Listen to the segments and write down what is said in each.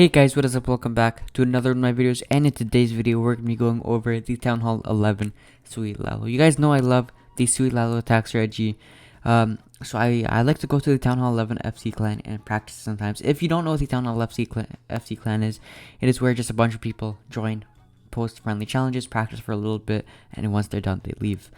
Hey guys, what is up? Welcome back to another of my videos, and in today's video we're going to be going over the Town Hall 11 Sui Lalo. You guys know I love the Sui Lalo attack strategy, so I like to go to the Town Hall 11 FC clan and practice sometimes. If you don't know what the Town Hall FC clan is, it is where just a bunch of people join, post friendly challenges, practice for a little bit, and once they're done they leave.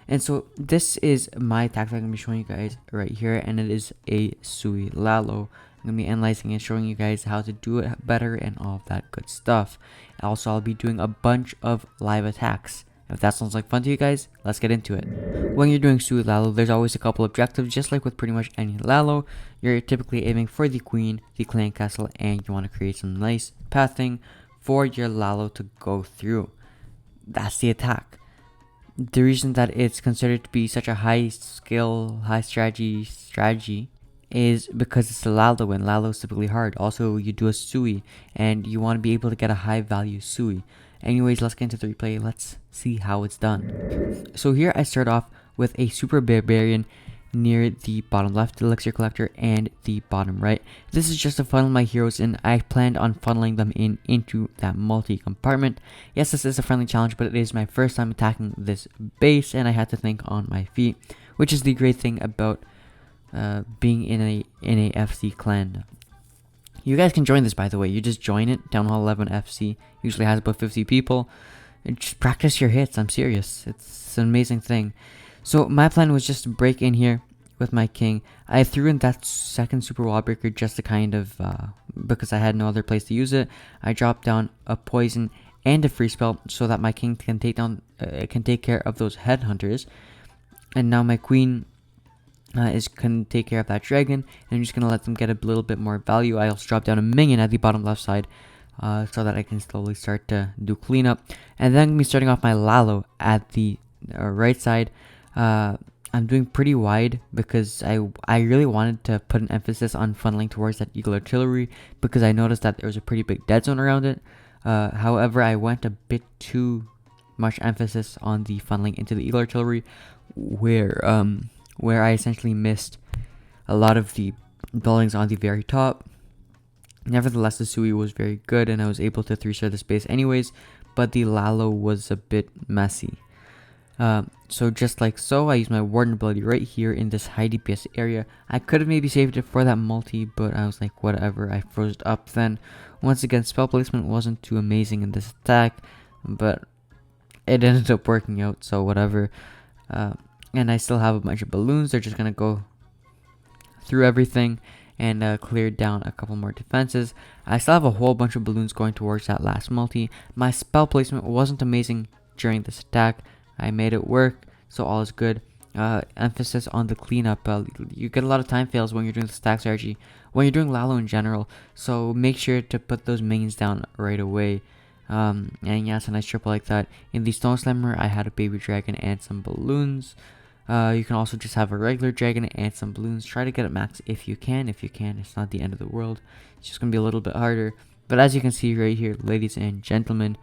And so this is my tactic I'm going to be showing you guys right here, and it is a Sui Lalo. I'm going to be analyzing and showing you guys how to do it better and all of that good stuff. Also, I'll be doing a bunch of live attacks. If that sounds like fun to you guys, let's get into it. When you're doing Sui Lalo, there's always a couple objectives, just like with pretty much any Lalo. You're typically aiming for the queen, the clan castle, and you want to create some nice pathing for your Lalo to go through. That's the attack. The reason that it's considered to be such a high skill, high strategy is because it's a Lalo, and Lalo is typically hard. Also, you do a Sui, and you want to be able to get a high value Sui. Anyways, let's get into the replay. Let's see how it's done. So here I start off with a Super Barbarian near the bottom left elixir collector and the bottom right. This is just to funnel my heroes in. I planned on funneling them into that multi-compartment. Yes, this is a friendly challenge, but it is my first time attacking this base, and I had to think on my feet, which is the great thing about being in a FC clan. You guys can join this, by the way. You just join it. Town Hall 11 FC usually has about 50 people. And just practice your hits. I'm serious. It's an amazing thing. So my plan was just to break in here with my king. I threw in that second super wall breaker just to kind of because I had no other place to use it. I dropped down a poison and a free spell so that my king can take care of those headhunters. And now my queen can take care of that dragon, and I'm just gonna let them get a little bit more value. I also drop down a minion at the bottom left side so that I can slowly start to do cleanup, and then I'm gonna be starting off my Lalo at the right side. I'm doing pretty wide because I really wanted to put an emphasis on funneling towards that eagle artillery because I noticed that there was a pretty big dead zone around it. However, I went a bit too much emphasis on the funneling into the eagle artillery, where I essentially missed a lot of the buildings on the very top. Nevertheless, the Sui was very good, and I was able to 3-star the space anyways, but the Lalo was a bit messy. So just like so, I used my Warden ability right here in this high DPS area. I could have maybe saved it for that multi, but I was like, whatever, I froze it up then. Once again, spell placement wasn't too amazing in this attack, but it ended up working out, so whatever. And I still have a bunch of balloons. They're just going to go through everything and clear down a couple more defenses. I still have a whole bunch of balloons going towards that last multi. My spell placement wasn't amazing during this attack. I made it work, so all is good. Emphasis on the cleanup. You get a lot of time fails when you're doing the stack strategy, when you're doing Lalo in general, so make sure to put those minions down right away. And yeah, it's a nice triple like that. In the Stone Slammer, I had a baby dragon and some balloons. You can also just have a regular dragon and some balloons. Try to get it max if you can. If you can, it's not the end of the world. It's just going to be a little bit harder. But as you can see right here, ladies and gentlemen,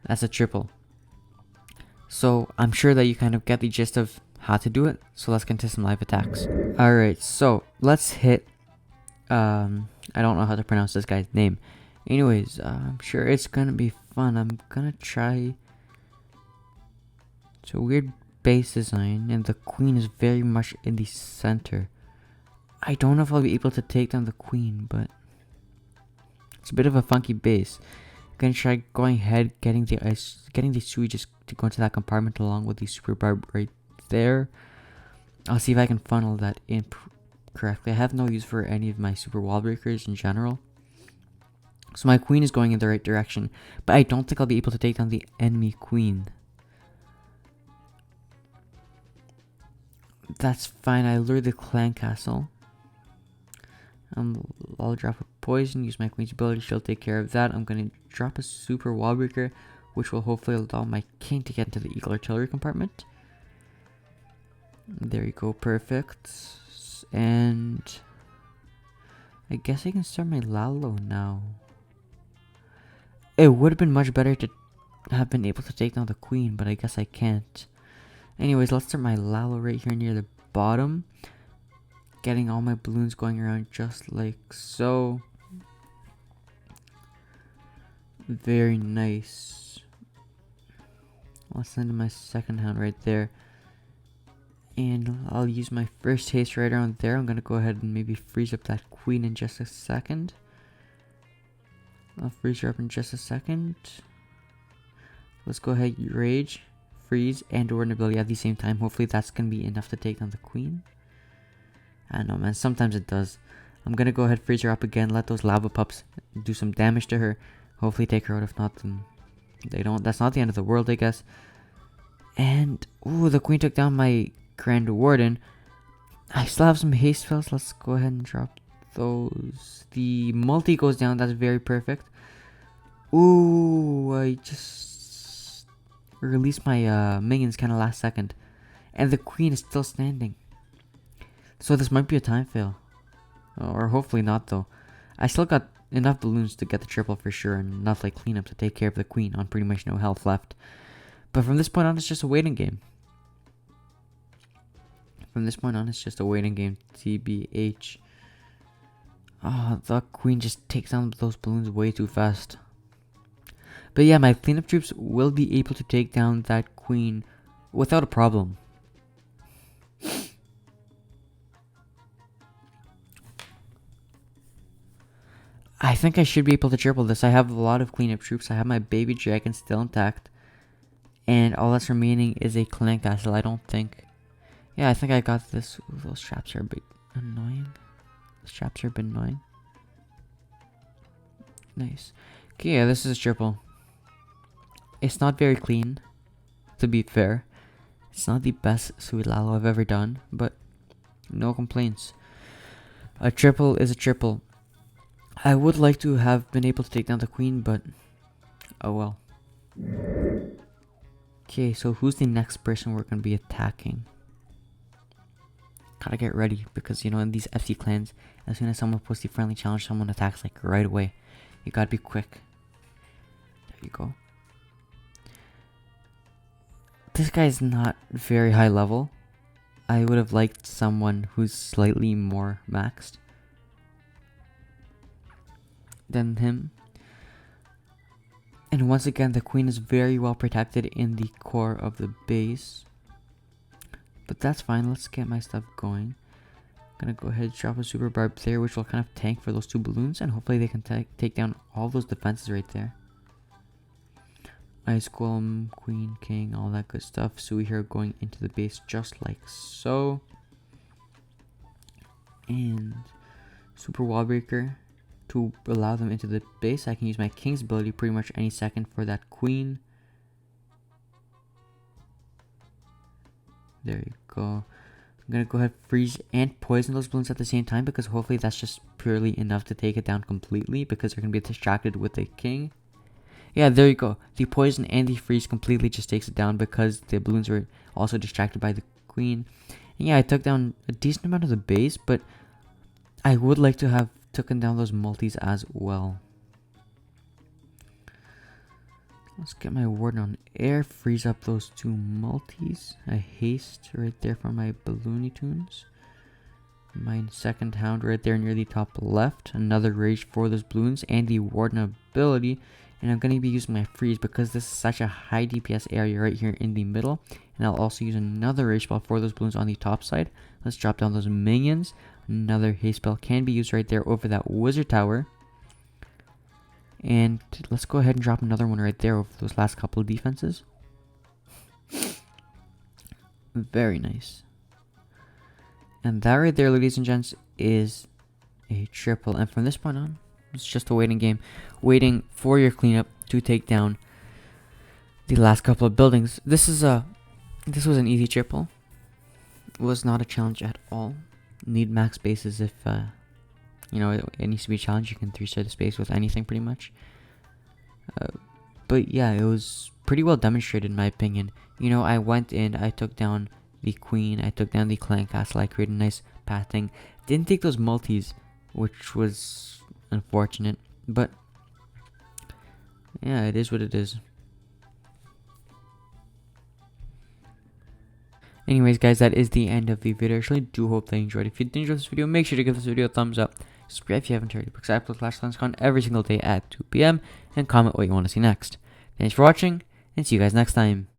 that's a triple. So I'm sure that you kind of get the gist of how to do it. So let's get into some live attacks. Alright, so let's hit... I don't know how to pronounce this guy's name. Anyways, I'm sure it's going to be fun. I'm going to try... It's a weird base design, and the queen is very much in the center. I don't know if I'll be able to take down the queen, but it's a bit of a funky base. I'm gonna try going ahead, getting the Sui just to go into that compartment along with the super barb right there. I'll see if I can funnel that in correctly. I have no use for any of my super wall breakers in general, so my queen is going in the right direction, but I don't think I'll be able to take down the enemy queen. That's fine. I lure the clan castle. I'll drop a poison, use my queen's ability, she'll take care of that. I'm going to drop a super wall breaker, which will hopefully allow my king to get into the eagle artillery compartment. There you go, perfect. And I guess I can start my Lalo now. It would have been much better to have been able to take down the queen, but I guess I can't. Anyways, let's start my Lalo right here near the bottom. Getting all my balloons going around just like so. Very nice. I'll send my second hound right there. And I'll use my first haste right around there. I'm going to go ahead and maybe freeze up that queen in just a second. I'll freeze her up in just a second. Let's go ahead, rage, freeze, and Ordinary ability at the same time. Hopefully that's going to be enough to take down the queen. I don't know, man. Sometimes it does. I'm going to go ahead, freeze her up again. Let those lava pups do some damage to her. Hopefully take her out. If not, then they don't. That's not the end of the world, I guess. And, ooh, the queen took down my Grand Warden. I still have some haste spells. Let's go ahead and drop those. The multi goes down. That's very perfect. Ooh, I just released my minions kind of last second. And the queen is still standing. So this might be a time fail. Or hopefully not, though. I still got enough balloons to get the triple for sure. And enough like cleanup to take care of the queen on pretty much no health left. But from this point on, it's just a waiting game. From this point on, it's just a waiting game. TBH. Oh, the queen just takes down those balloons way too fast. But yeah, my cleanup troops will be able to take down that queen without a problem. I think I should be able to triple this. I have a lot of cleanup troops. I have my baby dragon still intact. And all that's remaining is a clan castle, I don't think. Yeah, I think I got this. Ooh, those traps are a bit annoying. Those traps are a bit annoying. Nice. Okay, yeah, this is a triple. It's not very clean, to be fair. It's not the best Sui Lalo I've ever done, but no complaints. A triple is a triple. I would like to have been able to take down the queen, but oh well. Okay, so who's the next person we're going to be attacking? Gotta get ready, because, you know, in these FC clans, as soon as someone posts the friendly challenge, someone attacks, like, right away. You gotta be quick. There you go. This guy's not very high level. I would have liked someone who's slightly more maxed than him. And once again, the queen is very well protected in the core of the base. But that's fine. Let's get my stuff going. I'm gonna go ahead and drop a super barb there, which will kind of tank for those two balloons. And hopefully they can take down all those defenses right there. Ice Golem, Queen, King, all that good stuff. Sui here going into the base just like so. And Super Wall Breaker. To allow them into the base, I can use my King's ability pretty much any second for that Queen. There you go. I'm going to go ahead, freeze, and poison those balloons at the same time, because hopefully that's just purely enough to take it down completely, because they're going to be distracted with the King. Yeah, there you go. The poison and the freeze completely just takes it down, because the balloons were also distracted by the Queen. And yeah, I took down a decent amount of the base, but I would like to have taken down those multis as well. Let's get my warden on air, freeze up those two multis. A haste right there for my balloony tunes. My second hound right there near the top left. Another rage for those balloons and the warden ability. And I'm going to be using my freeze because this is such a high DPS area right here in the middle. And I'll also use another rage spell for those balloons on the top side. Let's drop down those minions. Another haste spell can be used right there over that wizard tower. And let's go ahead and drop another one right there over those last couple of defenses. Very nice. And that right there, ladies and gents, is a triple. And from this point on, it's just a waiting game. Waiting for your cleanup to take down the last couple of buildings. This was an easy triple. It was not a challenge at all. Need max bases if you know, it needs to be a challenge. You can 3-star the space with anything pretty much. But yeah, it was pretty well demonstrated in my opinion. You know, I went in, I took down the queen, I took down the clan castle, I created a nice pathing. Didn't take those multis, which was unfortunate, but yeah, it is what it is. Anyways guys, that is the end of the video. I really do hope that you enjoyed. If you did enjoy this video, make sure to give this video a thumbs up. subscribe if you haven't already, because I upload Clash Clans content every single day at 2 p.m. and comment what you want to see next. Thanks for watching, and see you guys next time.